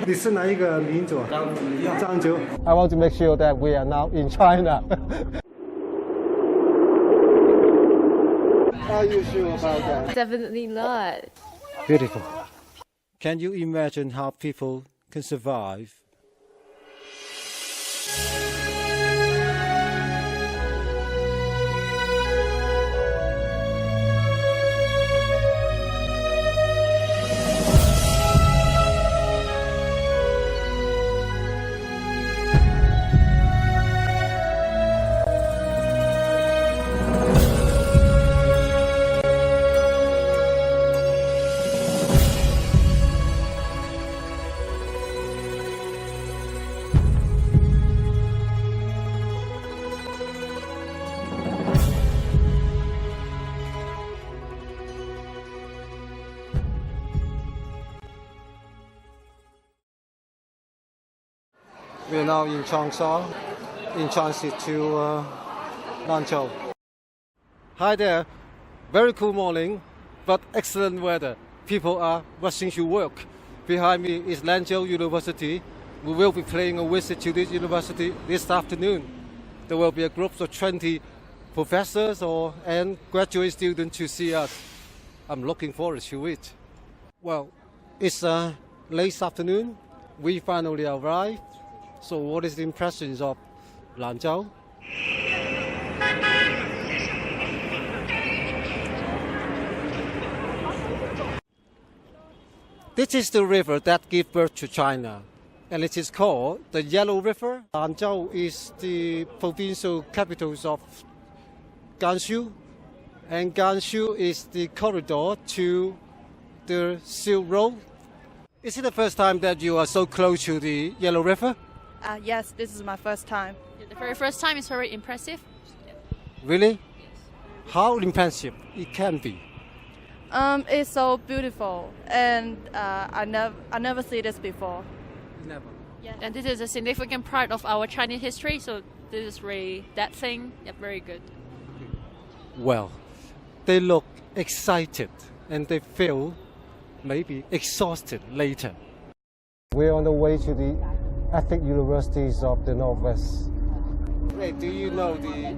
你是哪一个民族？漳州。I want to make sure that we are now in China. Are you sure about that? Definitely not. Beautiful. Can you imagine how people can survive? We are now in Changsha, in transit to Lanzhou. Hi there, very cool morning, but excellent weather. People are rushing to work. Behind me is Lanzhou University. We will be paying a visit to this university this afternoon. There will be a group of 20 professors and graduate students to see us. I'm looking forward to it. Well, it's late afternoon. We finally arrived. So what is the impressions of Lanzhou? This is the river that gave birth to China, and it is called the Yellow River. Lanzhou is the provincial capital of Gansu, and Gansu is the corridor to the Silk Road. Is it the first time that you are so close to the Yellow River? Yes, this is my first time. The very first time is very impressive. Really? How impressive it can be? It's so beautiful, and I never see this before. Never. Yeah. And this is a significant part of our Chinese history, so this is really that thing. Yeah, very good. Well, they look excited and they feel maybe exhausted later. We're on the way to the Ethnic Universities of the Northwest. Hey, do you know the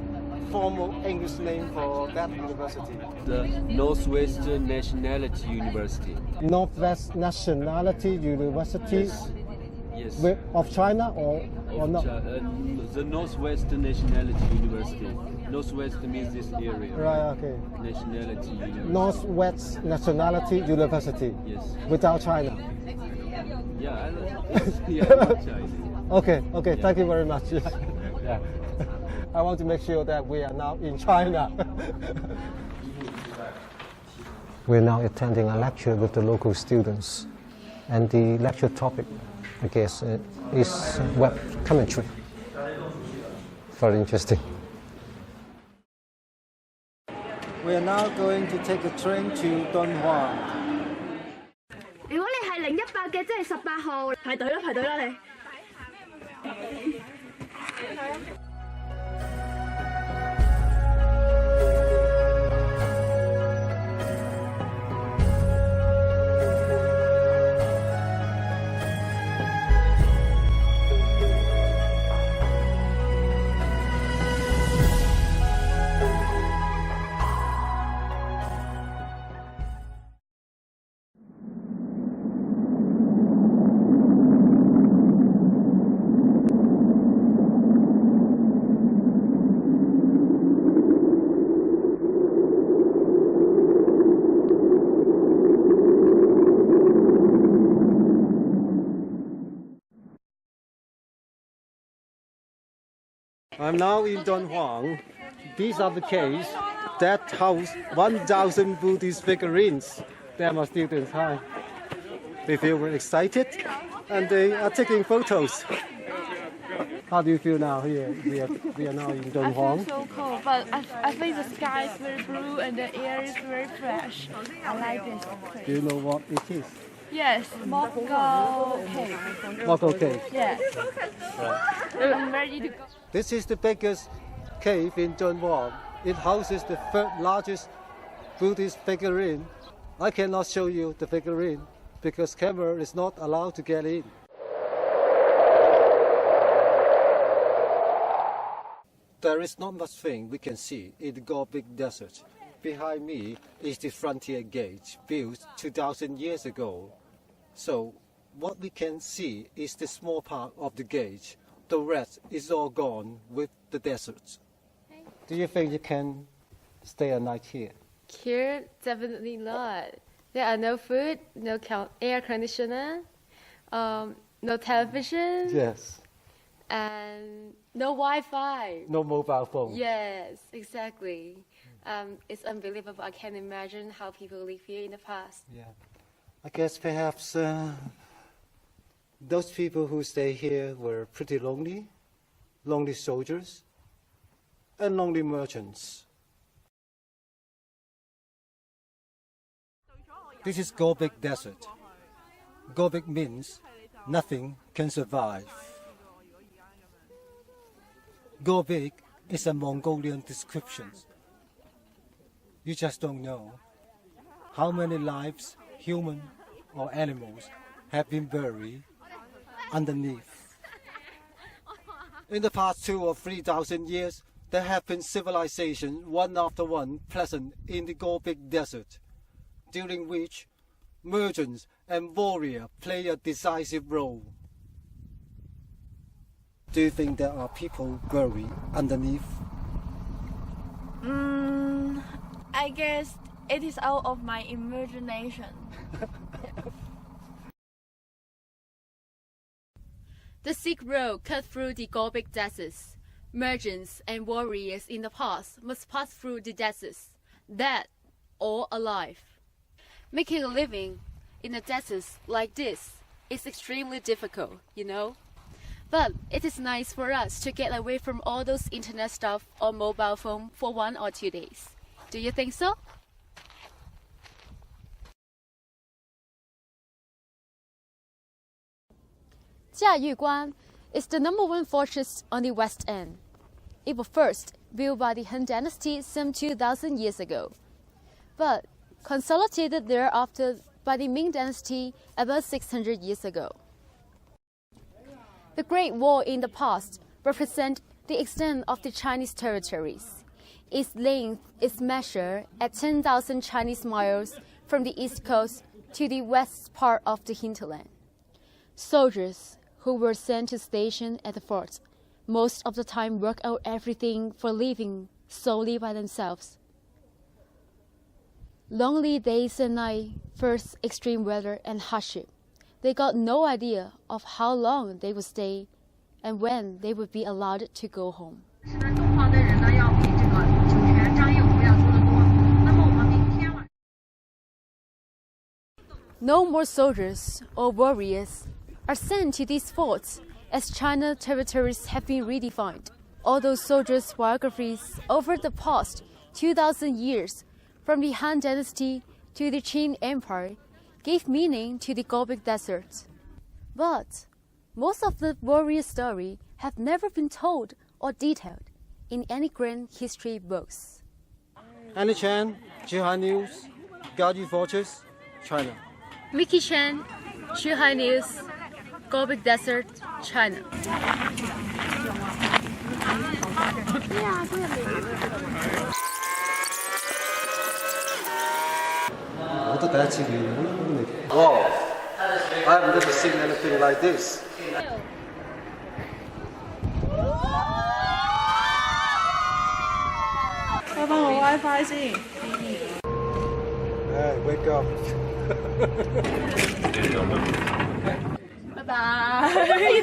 formal English name for that university? The Northwest Nationality University. Northwest Nationality University. Yes. Of China or not? The Northwest Nationality University. Northwest means this area. Right, okay. Nationality University. Northwest Nationality University. Yes. Without China. Yeah, not China. Okay, yeah. Thank you very much. Yeah. I want to make sure that we are now in China. We're now attending a lecture with the local students, and the lecture topic, I guess, is web commentary. Very interesting. We are now going to take a train to Dunhuang. 如果你係0100嘅，即係18號，排隊啦你。I'm now in Dunhuang. These are the caves that house 1,000 Buddhist figurines. They are my students. Hi. They feel very excited and they are taking photos. How do you feel now here? We are now in Dunhuang. I feel so cold, but I think the sky is very blue and the air is very fresh. I like this place. Do you know what it is? Yes, Moko Cave. Moko Cave. Yes. Right. I'm ready to go. This is the biggest cave in Dunhuang. It houses the 3rd largest Buddhist figurine. I cannot show you the figurine, because camera is not allowed to get in. There is not much thing we can see in the Gobi Desert. Behind me is the frontier gate built 2,000 years ago. So what we can see is the small part of the gate. The rest is all gone with the desert. Do you think you can stay a night here? Here, definitely not. There are no food, no air conditioner, no television. Yes. And no Wi-Fi. No mobile phone. Yes, exactly. It's unbelievable. I can't imagine how people live here in the past. Yeah. I guess perhaps those people who stay here were pretty lonely soldiers, and lonely merchants. This is Gobi Desert. Gobi means nothing can survive. Gobi is a Mongolian description. You just don't know how many lives, human or animals, have been buried underneath. In the past 2,000 or 3,000 years, there have been civilizations one after one present in the Gobi Desert, during which merchants and warriors play a decisive role. Do you think there are people buried underneath? I guess it is out of my imagination. The Silk Road cut through the Gobi deserts. Merchants and warriors in the past must pass through the deserts, dead or alive. Making a living in a desert like this is extremely difficult, you know. But it is nice for us to get away from all those internet stuff or mobile phone for 1 or 2 days. Do you think so? Jiayuguan is the #1 fortress on the west end. It was first built by the Han Dynasty some 2,000 years ago, but consolidated thereafter by the Ming Dynasty about 600 years ago. The Great Wall in the past represents the extent of the Chinese territories. Its length is measured at 10,000 Chinese miles from the east coast to the west part of the hinterland. Soldiers who were sent to station at the fort most of the time work out everything for living solely by themselves. Lonely days and nights, first extreme weather and hardship. They got no idea of how long they would stay and when they would be allowed to go home. No more soldiers or warriors are sent to these forts as China territories have been redefined. All those soldiers' biographies over the past 2,000 years, from the Han Dynasty to the Qing Empire, gave meaning to the Gobi Desert. But most of the warrior stories have never been told or detailed in any grand history books. Annie Chan, Zhuhai News, Gobi Fortress, China. Mickey Chen, Zhuhai News, Gobi Desert, China. 我都第一次見嚟。Wow, I've never seen anything like this. 開返個 WiFi 先。Hey, wake up. 拜拜。